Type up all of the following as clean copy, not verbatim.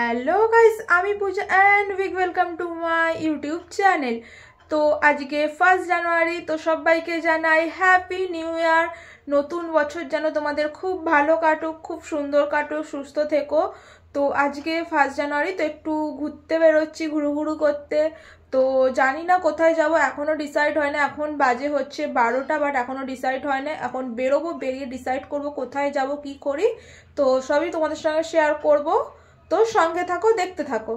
Hello guys आमी Puja and big welcome to my YouTube channel. तो आज के 1 জানুয়ারি तो सबाइके जानाई हैप्पी न्यू ईयर। नतून बछर जेन तोमादेर खूब भालो काटुक, खूब सुंदर काटुक, सुस्थ थेको। तो आज के 1 জানুয়ারি तो एकटू घुरते बेरोच्छि, घुरुघुरु करते। तो जानी ना कोथाय जाबो, एखोनो डिसाइड हय ना। एखोन बाजे होच्छे 12टा, बाट एखोनो डिसाइड हय ना। एखोन बेरोबो, बेरिये डिसाइड करबो कोथाय जाबो, कि करी। तो सबई तोमादेर संगे शेयर करबो। तो संगे थाको, देखते थाको।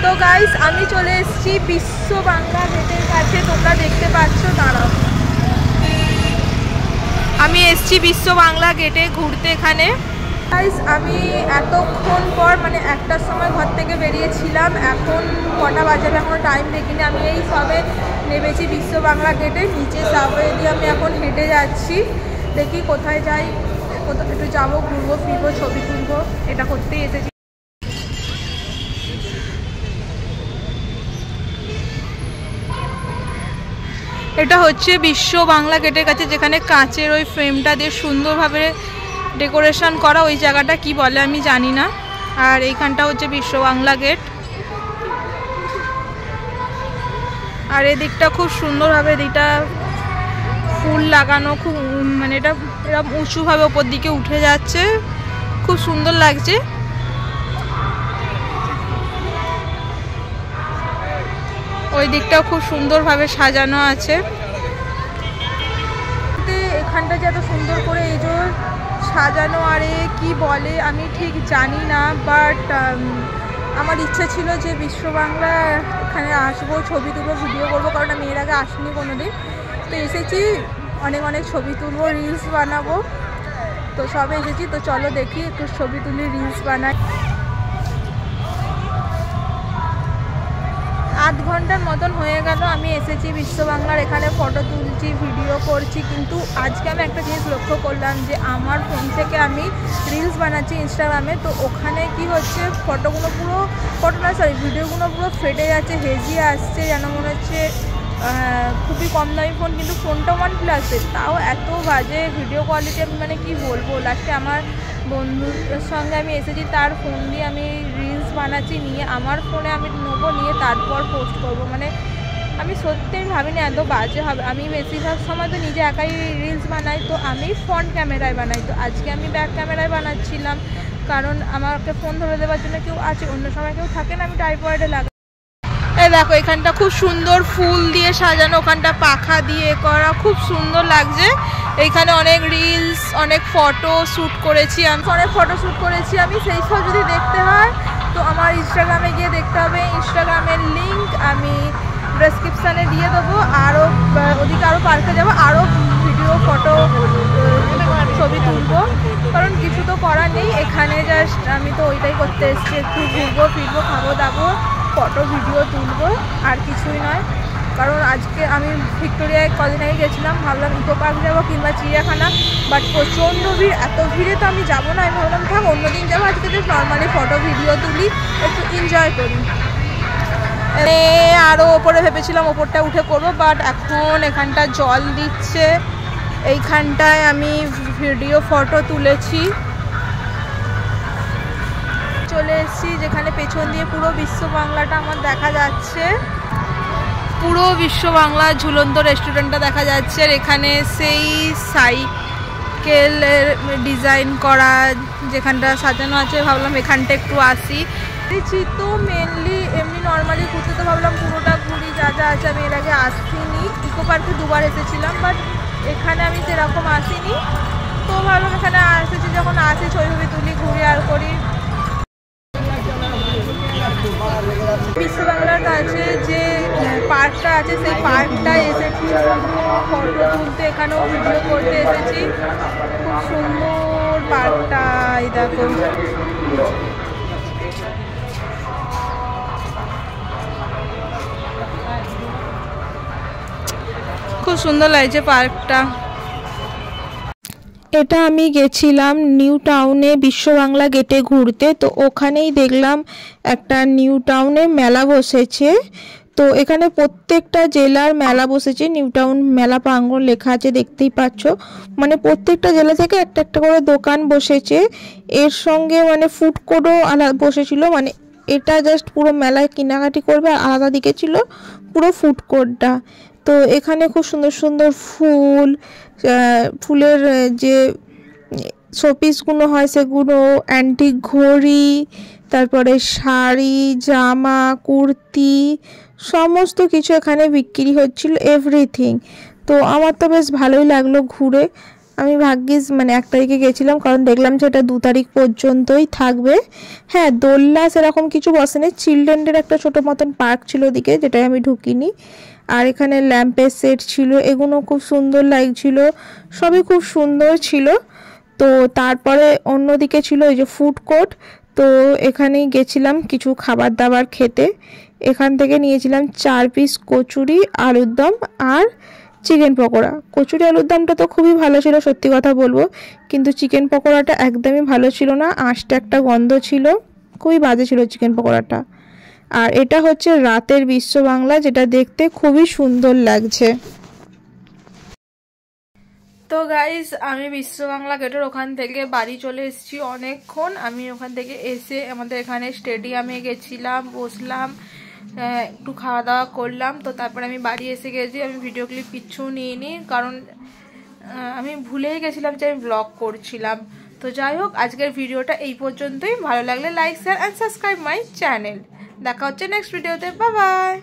तो गाइस आमी चले एसेछि विश्व बांगला गेटेर काछे। तोमरा देखते पाচ্ছো, दाঁড়াও। आमी एसेछि विश्व बांगला गेटे घुरते। एखाने गाइस आमी एतक्षण पर माने एकटार समय घर थेके बेरिয়েছিলাম। এখন কটা বাজে এখনো টাইম দেখিনি। আমি এই সবে নেমেছি विश्व बांगला गेटे। নিচে সাবওয়ে দিয়ে আমি এখন হেঁটে যাচ্ছি। দেখি কোথায় যাই, কোথাও একটু যাবো, ঘুরবো ফিরবো, ছবি তুলবো, এটা করতেই এসেছি। এটা হচ্ছে विश्व बांगला गेटेर काছে, যেখানে কাঁচের ওই ফ্রেমটা দিয়ে সুন্দরভাবে ডেকোরেশন করা। ওই জায়গাটা কি বলে আমি জানি না। আর এইখানটা হচ্ছে विश्व बांगला गेट। আর এই দিকটা খুব সুন্দরভাবে দিকটা ফুল লাগানো, খুব মানে এটা এরকম উঁচুভাবে উপর দিকে উঠে যাচ্ছে, খুব সুন্দর লাগছে। ওই দিকটাও খুব সুন্দরভাবে সাজানো আছে। এখানটা যে এত সুন্দর করে এই যে সাজানো, আরে কি বলে আমি ঠিক জানি না, বাট আমার ইচ্ছা ছিল যে विश्व বাংলা এখানে আসবো, ছবি তুলবো, ভিডিও করবো, কারণ আমি এর আগে আসিনি কোনোদিন। তো এসেছি, অনেক অনেক ছবি তুলবো, রিলস বানাবো। তো সবে এসেছি, তো চলো দেখি একটু ছবি তুলি, রিলস বানাই। 8 ঘন্টার মতন হয়ে গেল আমি এসেছি विश्व বাংলার। এখানে ফটো তুলছি, ভিডিও করছি, কিন্তু আজকে আমি একটা জিনিস লক্ষ্য করলাম যে আমার ফোন থেকে আমি রিলস বানাচ্ছি ইনস্টাগ্রামে। তো ওখানে কি হচ্ছে, ফটোগুলো পুরো ভিডিওগুলো পুরো ফেটে যাচ্ছে, হেজিয়ে আসছে, যেন মনে হচ্ছে খুবই কম দামি ফোন, কিন্তু ফোনটা OnePlus, তাও এত বাজে ভিডিও কোয়ালিটি। আমি মানে কি বলবো, লাস্টে আমার বন্ধুর সঙ্গে আমি এসেছি, তার ফোন দিয়ে আমি রিলস বানাচ্ছি, নিয়ে আমার ফোনে আমি নেবো, নিয়ে তারপর পোস্ট করব। মানে আমি সত্যি ভাবিনি এত বাজে হবে। আমি বেশিরভাগ সময় তো নিজে একাই রিলস বানাই, তো আমি ফ্রন্ট ক্যামেরায় বানাই। তো আজকে আমি ব্যাক ক্যামেরায় বানাচ্ছিলাম, কারণ আমাকে ফোন ধরে দেওয়ার জন্য কেউ আছে, অন্য সময় কেউ থাকে না, আমি ট্রাইপডে লাগাই। এই দেখো এখানটা খুব সুন্দর ফুল দিয়ে সাজানো, ওখানটা পাখা দিয়ে করা, খুব সুন্দর লাগছে। এইখানে অনেক রিলস, অনেক ফটো শ্যুট করেছি আমি, আমি সেই সব যদি দেখতে হয় তো আমার ইনস্টাগ্রামে গিয়ে দেখতে হবে। ইনস্টাগ্রামের লিঙ্ক আমি ডেসক্রিপশানে দিয়ে দেবো। আরও ওদিকে আরও পার্কে যাবো, আরও ভিডিও, ফটো, ছবি তুলবো, কারণ কিছু তো করার নেই এখানে। জাস্ট আমি তো ওইটাই করতে এসেছি, একটু ঘুরবো ফিরবো, খাবো দাবো, ফটো ভিডিও তুলবো, আর কিছুই নয়। কারণ আজকে আমি ভিক্টোরিয়ায় কদিন আগে গেছিলাম, ভাবলাম ইকো পার্ক যাবো কিংবা চিড়িয়াখানা, বাট প্রচণ্ড ভিড়। এত ভিড়ে তো আমি যাবো না, আমি ভাবলাম থাক অন্যদিন যাবো, আজকে তো নর্মালি ফটো ভিডিও তুলি, একটু এনজয় করি। আরও ওপরে ভেবেছিলাম ওপরটা উঠে করবো, বাট এখন এখানটা জল দিচ্ছে, এইখানটায় আমি ভিডিও ফটো তুলেছি। চলে এসেছি যেখানে পেছন দিয়ে পুরো विश्व বাংলাটা আমার দেখা যাচ্ছে, পুরো विश्व বাংলা ঝুলন্ত রেস্টুরেন্টটা দেখা যাচ্ছে। আর এখানে সেই সাইকেলের ডিজাইন করা যেখানটা সাজানো আছে, ভাবলাম এখানটা একটু আসি। তো মেনলি এমনি নর্মালি ঘুরতে তো ভাবলাম পুরোটা ঘুরি, যা যা আছে। আমি এর আগে আসিনি, ইকো পার্কে 2বার এসেছিলাম, বাট এখানে আমি সেরকম আসিনি। তো ভাবলাম এখানে এসেছি যখন আসি, ছবি তুলি, ঘুরি আর করি। विश्व বাংলার কাছে যে পার্কটা আছে, সেই পার্কটায় এসেছি ফটো তুলতে, এখানেও ভিডিও করতে এসেছি। খুব সুন্দর পার্কটা, এই দেখো। খুব সুন্দর লাগছে পার্কটা। এটা আমি গেছিলাম নিউ টাউনে विश्व বাংলা গেটে ঘুরতে। তো ওখানেই দেখলাম একটা নিউ টাউনে মেলা বসেছে। তো এখানে প্রত্যেকটা জেলার মেলা বসেছে, নিউ টাউন মেলা প্রাঙ্গণ লেখা আছে, দেখতেই পাচ্ছ। মানে প্রত্যেকটা জেলা থেকে একটা একটা করে দোকান বসেছে। এর সঙ্গে মানে ফুড কোর্টও বসেছিল, মানে এটা জাস্ট পুরো মেলায় কেনাকাটি করবে, আর আলাদা দিকে ছিল পুরো ফুড কোর্টটা। তো এখানে খুব সুন্দর সুন্দর ফুলের যে শোপিসগুলো হয় সেগুলো, অ্যান্টিক ঘড়ি, তারপরে শাড়ি, জামা, কুর্তি, সমস্ত কিছু এখানে বিক্রি হচ্ছিল, এভরিথিং। তো আমার তো বেশ ভালোই লাগলো ঘুরে। আমি ভাগ্যিস মানে 1 তারিখে গেছিলাম, কারণ দেখলাম যে এটা 2 তারিখ পর্যন্তই থাকবে। হ্যাঁ, দোলনা সেরকম কিছু বসেনি, চিলড্রেনদের একটা ছোটো মতন পার্ক ছিল ওদিকে, যেটাই আমি ঢুকিনি। আর এখানে ল্যাম্পের সেট ছিল, এগুলো খুব সুন্দর লাগছিল, সবই খুব সুন্দর ছিল। তো তারপরে অন্যদিকে ছিল ওই যে ফুড কোর্ট। তো এখানেই গেছিলাম কিছু খাবার দাবার খেতে। এখান থেকে নিয়েছিলাম 4 পিস কচুরি, আলুর দম আর চিকেন পকোড়া। কচুরি আলুর দমটা তো খুবই ভালো ছিল, সত্যি কথা বলবো, কিন্তু চিকেন পকোড়াটা একদমই ভালো ছিল না, আঁশটা একটা গন্ধ ছিল, খুবই বাজে ছিল চিকেন পকোড়াটা। আর এটা হচ্ছে রাতের বিশ্ব বাংলা, যেটা দেখতে খুবই সুন্দর লাগছে। তো গাইস, আমি বিশ্ব বাংলা গেটের ওখান থেকে বাড়ি চলে এসেছি অনেকক্ষণ। আমি ওখান থেকে এসে আমাদের এখানে স্টেডিয়ামে গেছিলাম, বসলাম, একটু খাওয়া দাওয়া করলাম। তো তারপরে আমি বাড়ি এসে গেছি। আমি ভিডিও ক্লিপ কিচ্ছু নিইনি, কারণ আমি ভুলেই গেছিলাম যে আমি ব্লগ করছিলাম। তো যাই হোক, আজকের ভিডিওটা এই পর্যন্তই। ভালো লাগলে like, share and subscribe my channel. দেখা হচ্ছে নেক্সট ভিডিওতে। Bye bye.